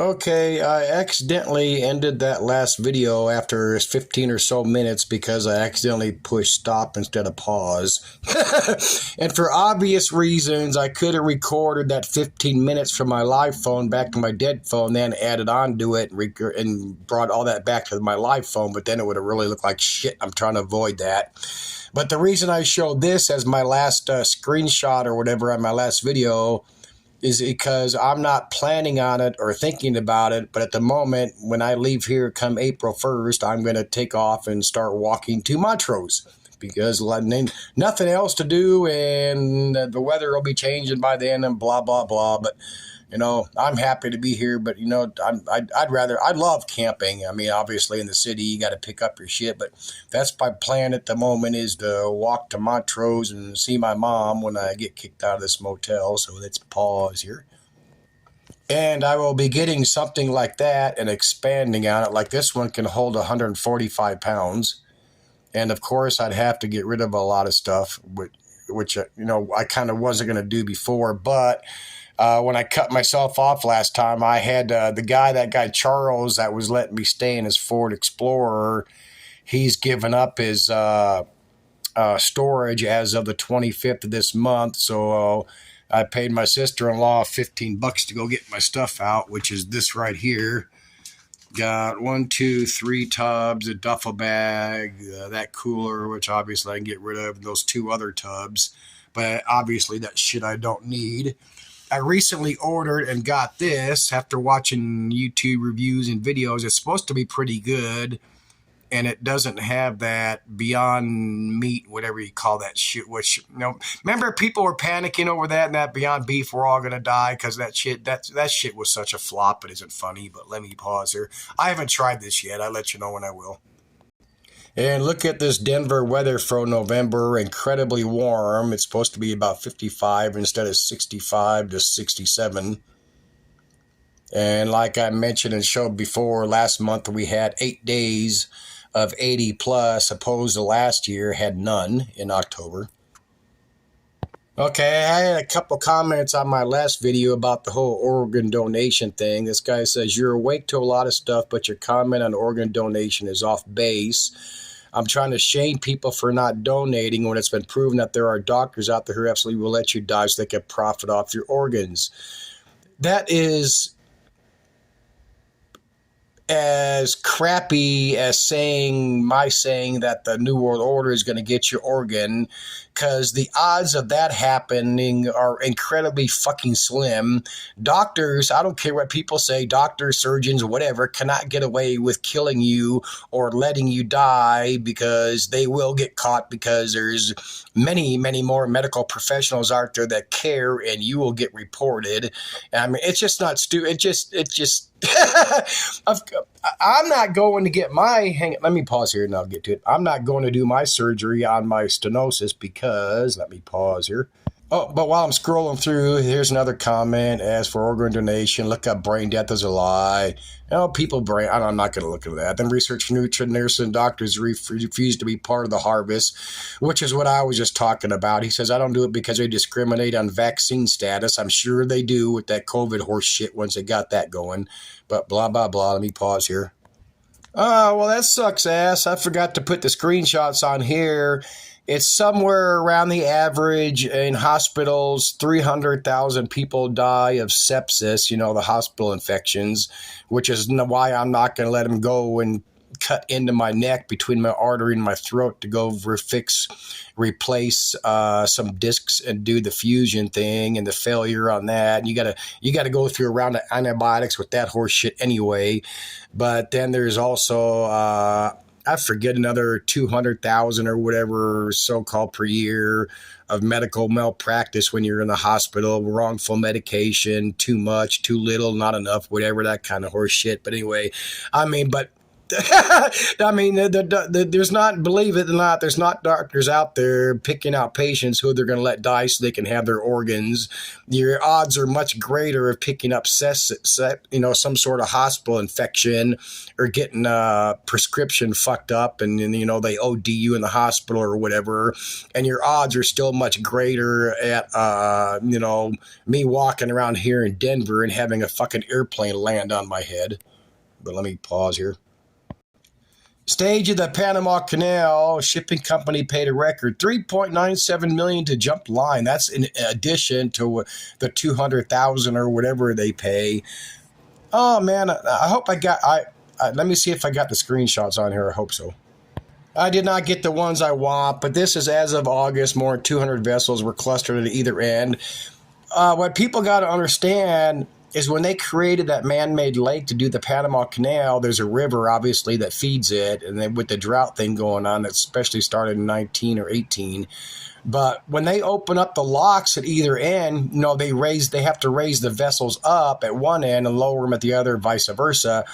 Okay, I accidentally ended that last video after 15 or so minutes because I accidentally pushed stop instead of pause. And for obvious reasons, I could have recorded that 15 minutes from my live phone back to my dead phone, then added on to it and brought all that back to my live phone, but then it would have really looked like shit. I'm trying to avoid that. But the reason I showed this as my last screenshot or whatever on my last video is because I'm not planning on it or thinking about it. But at the moment, when I leave here come April 1st, I'm going to take off and start walking to Montrose because nothing else to do and the weather will be changing by then and blah, blah, blah. But I'm happy to be here, but I love camping. I mean, obviously in the city, you got to pick up your shit, but that's my plan at the moment is to walk to Montrose and see my mom when I get kicked out of this motel. So let's pause here. And I will be getting something like that and expanding on it. Like this one can hold 145 pounds. And of course, I'd have to get rid of a lot of stuff, which I kind of wasn't going to do before, but when I cut myself off last time, I had that guy Charles that was letting me stay in his Ford Explorer. He's given up his storage as of the 25th of this month. So I paid my sister-in-law $15 to go get my stuff out, which is this right here. Got 1, 2, 3 tubs, a duffel bag, that cooler, which obviously I can get rid of, those 2 other tubs. But obviously that shit I don't need. I recently ordered and got this after watching YouTube reviews and videos. It's supposed to be pretty good, and it doesn't have that Beyond Meat, whatever you call that shit, which, remember people were panicking over that and that Beyond Beef, we're all going to die because that shit was such a flop. It isn't funny, but let me pause here. I haven't tried this yet. I'll let you know when I will. And look at this Denver weather for November, incredibly warm. It's supposed to be about 55 instead of 65 to 67. And like I mentioned and showed before, last month we had 8 days of 80 plus, opposed to last year had none in October. Okay, I had a couple comments on my last video about the whole organ donation thing. This guy says, you're awake to a lot of stuff, but your comment on organ donation is off base. I'm trying to shame people for not donating when it's been proven that there are doctors out there who absolutely will let you die so they can profit off your organs. That is as crappy as my saying that the New World Order is going to get your organ, because the odds of that happening are incredibly fucking slim. Doctors, I don't care what people say, doctors, surgeons, whatever, cannot get away with killing you or letting you die, because they will get caught, because there's many, many more medical professionals out there that care, and you will get reported. I mean, it's just not stupid. It just I'm not going to get let me pause here and I'll get to it. I'm not going to do my surgery on my stenosis because, let me pause here. Oh, but while I'm scrolling through, here's another comment. As for organ donation, look up brain death is a lie. I'm not going to look at that. Then research nurses and doctors refuse to be part of the harvest, which is what I was just talking about. He says, I don't do it because they discriminate on vaccine status. I'm sure they do with that COVID horse shit once they got that going. But blah, blah, blah. Let me pause here. Oh, well, that sucks ass. I forgot to put the screenshots on here. It's somewhere around the average in hospitals, 300,000 people die of sepsis, the hospital infections, which is why I'm not going to let them go and cut into my neck between my artery and my throat to go replace some discs and do the fusion thing and the failure on that. And you gotta go through a round of antibiotics with that horse shit anyway. But then there's also I forget, another 200,000 or whatever so-called per year of medical malpractice when you're in the hospital, wrongful medication, too much, too little, not enough, whatever, that kind of horse shit. But anyway, I mean, but I mean, there's not, believe it or not, there's not doctors out there picking out patients who they're going to let die so they can have their organs. Your odds are much greater of picking up some sort of hospital infection or getting a prescription fucked up and they OD you in the hospital or whatever. And your odds are still much greater at, me walking around here in Denver and having a fucking airplane land on my head. But let me pause here. Stage of the Panama Canal, shipping company paid a record $3.97 million to jump line. That's in addition to the $200,000 or whatever they pay. Oh man, I hope let me see if I got the screenshots on here. I hope so. I did not get the ones I want, but this is as of August. More than 200 vessels were clustered at either end. What people got to understand is when they created that man-made lake to do the Panama Canal, there's a river, obviously, that feeds it. And then with the drought thing going on, that especially started in 19 or 18. But when they open up the locks at either end, they have to raise the vessels up at one end and lower them at the other, vice versa.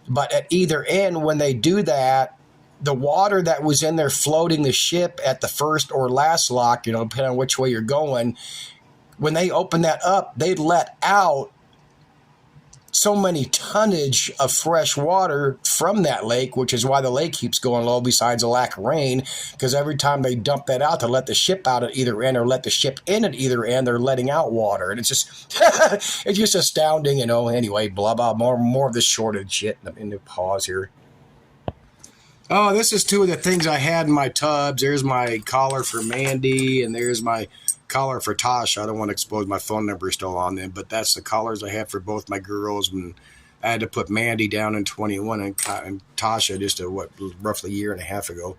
But at either end, when they do that, the water that was in there floating the ship at the first or last lock, depending on which way you're going, when they open that up, they let out so many tonnage of fresh water from that lake, which is why the lake keeps going low besides a lack of rain, because every time they dump that out to let the ship out at either end or let the ship in at either end, they're letting out water. And it's just it's just astounding, Anyway, blah, blah, more of this shortage shit. Let me pause here. Oh, this is two of the things I had in my tubs. There's my collar for Mandy, and there's my collar for Tasha. I don't want to expose my phone number still on them, but that's the collars I had for both my girls. And I had to put Mandy down in 21 and Tasha just roughly a year and a half ago.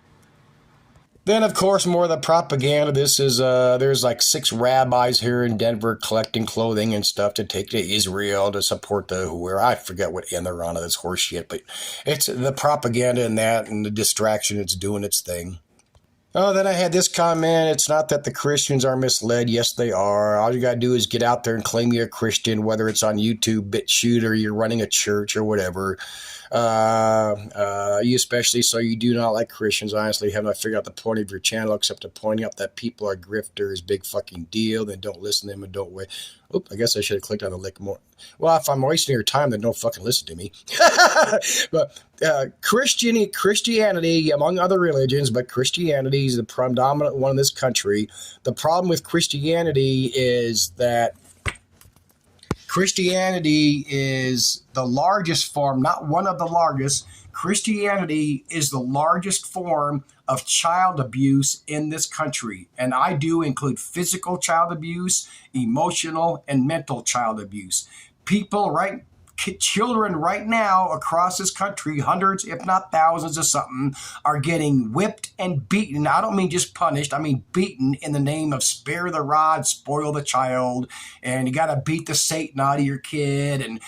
Then, of course, more of the propaganda. This is, there's like 6 rabbis here in Denver collecting clothing and stuff to take to Israel to support I forget what end they're on of this horse shit, but it's the propaganda and that and the distraction. It's doing its thing. Oh, then I had this comment. It's not that the Christians are misled. Yes, they are. All you got to do is get out there and claim you're a Christian, whether it's on YouTube, BitChute, or you're running a church or whatever. You especially so you do not like Christians. Honestly, have not figured out the point of your channel except to pointing out that people are grifters. Big fucking deal. Then don't listen to them and don't wait. Oop, I guess I should have clicked on the link more. Well, if I'm wasting your time, then don't fucking listen to me. But Christianity, among other religions, but Christianity is the predominant one in this country. The problem with Christianity is that Christianity is the largest form, not one of the largest. Christianity is the largest form of child abuse in this country. And I do include physical child abuse, emotional, and mental child abuse. Children right now across this country, hundreds, if not thousands of something, are getting whipped and beaten. I don't mean just punished. I mean beaten in the name of spare the rod, spoil the child, and you got to beat the Satan out of your kid. And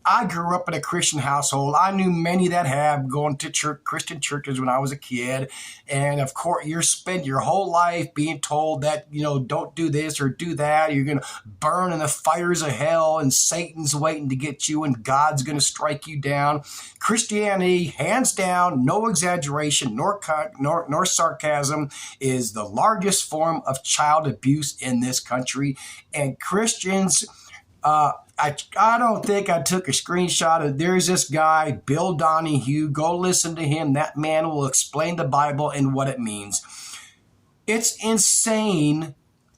I grew up in a Christian household. I knew many that have going to Christian churches when I was a kid. And of course, you spend your whole life being told that, don't do this or do that. You're going to burn in the fires of hell and Satan's waiting to get you and God's going to strike you down. Christianity, hands down, no exaggeration, nor sarcasm, is the largest form of child abuse in this country. And Christians, I don't think I took a screenshot of, there's this guy, Bill Donahue. Go listen to him. That man will explain the Bible and what it means. It's insane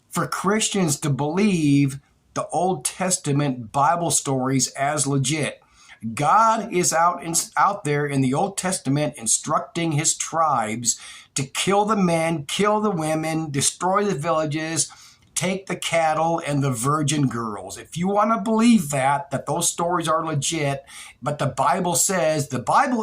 for Christians to believe the Old Testament Bible stories as legit. God is out there in the Old Testament instructing his tribes to kill the men, kill the women, destroy the villages, take the cattle and the virgin girls. If you want to believe that those stories are legit, but the Bible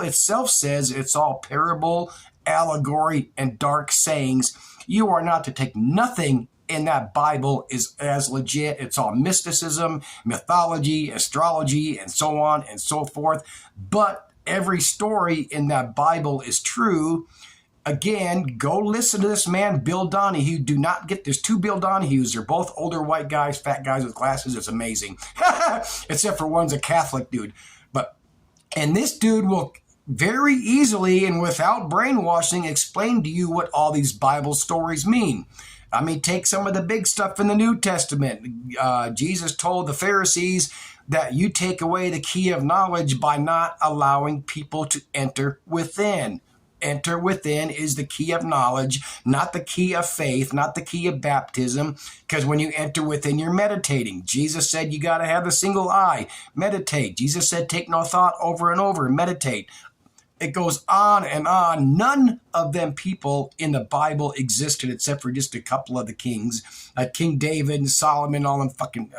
itself says it's all parable, allegory, and dark sayings, you are not to take nothing in that Bible is as legit. It's all mysticism, mythology, astrology, and so on and so forth. But every story in that Bible is true. Again, go listen to this man, Bill Donahue. There's 2 Bill Donahues. They're both older white guys, fat guys with glasses. It's amazing. Except for one's a Catholic dude. And this dude will very easily and without brainwashing explain to you what all these Bible stories mean. I mean, take some of the big stuff in the New Testament. Jesus told the Pharisees that you take away the key of knowledge by not allowing people to enter within. Enter within is the key of knowledge, not the key of faith, not the key of baptism, because when you enter within, you're meditating. Jesus said you got to have a single eye, meditate. Jesus said take no thought over and over, meditate. It goes on and on. None of them people in the Bible existed except for just a couple of the kings, like King David and Solomon, all them fucking,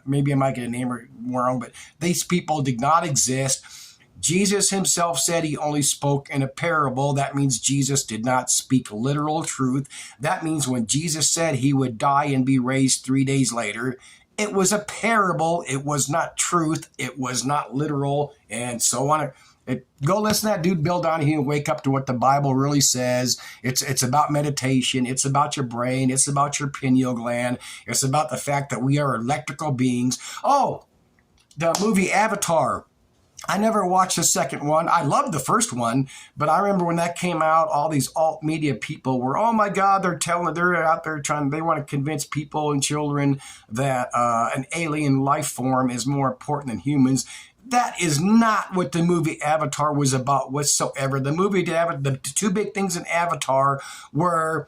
maybe I might get a name wrong, but these people did not exist. Jesus himself said he only spoke in a parable. That means Jesus did not speak literal truth. That means when Jesus said he would die and be raised 3 days later, it was a parable. It was not truth. It was not literal, and so on. Go listen to that dude Bill Donahue and wake up to what the Bible really says. It's about meditation. It's about your brain. It's about your pineal gland. It's about the fact that we are electrical beings. Oh, the movie Avatar. I never watched the second one. I loved the first one, but I remember when that came out, all these alt media people were, oh my God, they're out there they want to convince people and children that an alien life form is more important than humans. That is not what the movie Avatar was about whatsoever. The two big things in Avatar were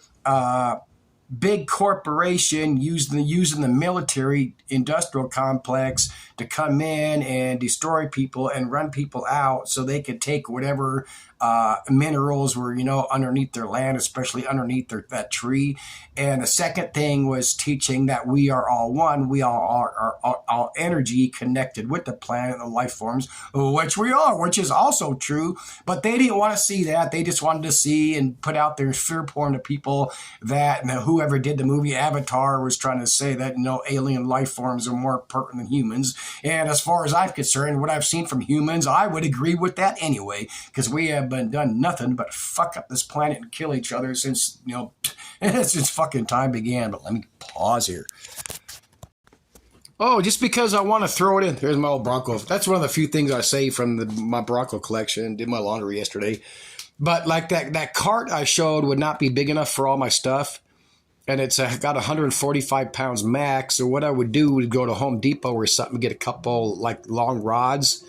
big corporation using the military industrial complex to come in and destroy people and run people out so they could take whatever minerals were, underneath their land, especially underneath that tree. And the second thing was teaching that we are all one. We are all energy connected with the planet and the life forms, which we are, which is also true. But they didn't want to see that. They just wanted to see and put out their fear porn to people that whoever did the movie Avatar was trying to say that, alien life forms are more important than humans. And as far as I'm concerned, what I've seen from humans, I would agree with that anyway, because we have been done nothing but fuck up this planet and kill each other since, since fucking time began. But let me pause here. Oh, just because I want to throw it in. There's my old Bronco. That's one of the few things I saved from my Bronco collection. Did my laundry yesterday. But like that cart I showed would not be big enough for all my stuff. And it's got 145 pounds max. So what I would do is go to Home Depot or something, get a couple like long rods,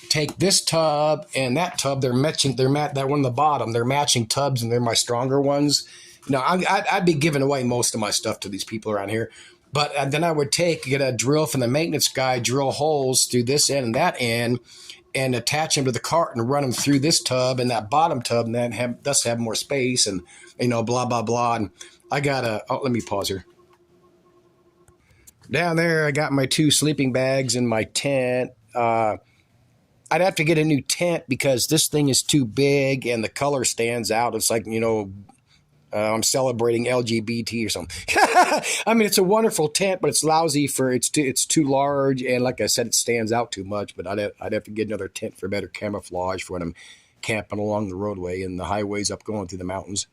take this tub and that tub. They're matching. That one on the bottom. They're matching tubs, and they're my stronger ones. I'd be giving away most of my stuff to these people around here. But then I would get a drill from the maintenance guy, drill holes through this end and that end, and attach them to the cart and run them through this tub and that bottom tub, and then have more space and blah blah blah. And I got let me pause here. Down there, I got my 2 sleeping bags in my tent. I'd have to get a new tent because this thing is too big and the color stands out. It's like, I'm celebrating LGBT or something. I mean, it's a wonderful tent, but it's lousy it's too large. And like I said, it stands out too much, but I'd have to get another tent for better camouflage for when I'm camping along the roadway and the highways up going through the mountains.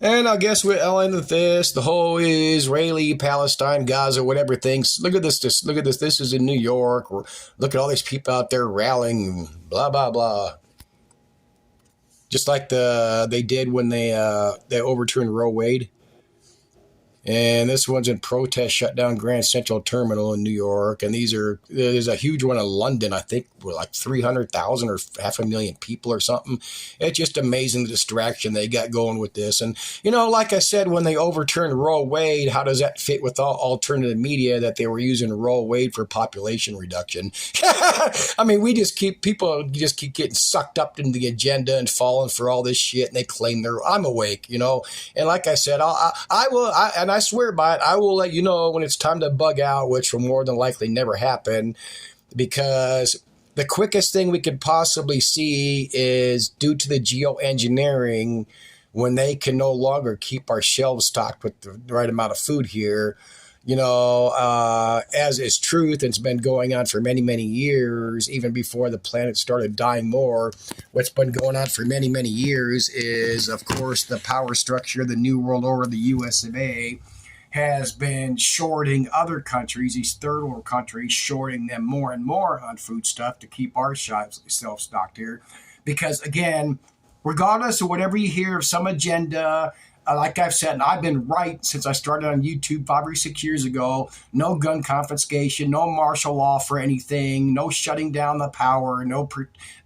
And I guess we'll end with this. The whole Israeli, Palestine, Gaza, whatever things. Look at this. Look at this. This is in New York. Look at all these people out there rallying, blah, blah, blah. Just like they did when they overturned Roe Wade. And this one's in protest, shut down Grand Central Terminal in New York. And there's a huge one in London, I think, with like 300,000 or 500,000 people or something. It's just amazing the distraction they got going with this. And, like I said, when they overturned Roe Wade, how does that fit with all alternative media that they were using Roe Wade for population reduction? I mean, people just keep getting sucked up into the agenda and falling for all this shit. And they claim I'm awake, And like I said, I swear by it, I will let you know when it's time to bug out, which will more than likely never happen, because the quickest thing we could possibly see is due to the geoengineering, when they can no longer keep our shelves stocked with the right amount of food here, as is truth, and it's been going on for many, many years, even before the planet started dying more. What's been going on for many, many years is, of course, the power structure, the New World Order, the US of A, has been shorting other countries, these third world countries, shorting them more and more on food stuff to keep our shelves stocked here. Because again, regardless of whatever you hear of some agenda, like I've said, and I've been right since I started on YouTube 5 or 6 years ago. No gun confiscation, no martial law for anything, no shutting down the power,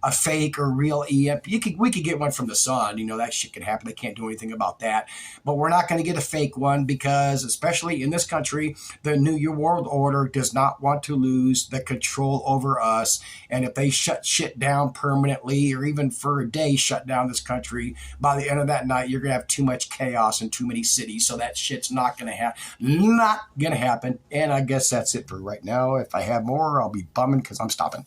a fake or real EMP. We could get one from the sun. That shit can happen. They can't do anything about that. But we're not going to get a fake one because, especially in this country, the New World Order does not want to lose the control over us. And if they shut shit down permanently, or even for a day shut down this country, by the end of that night, you're going to have too much chaos in too many cities. So that shit's not going to happen. And I guess that's it for right now. If I have more, I'll be bumming because I'm stopping.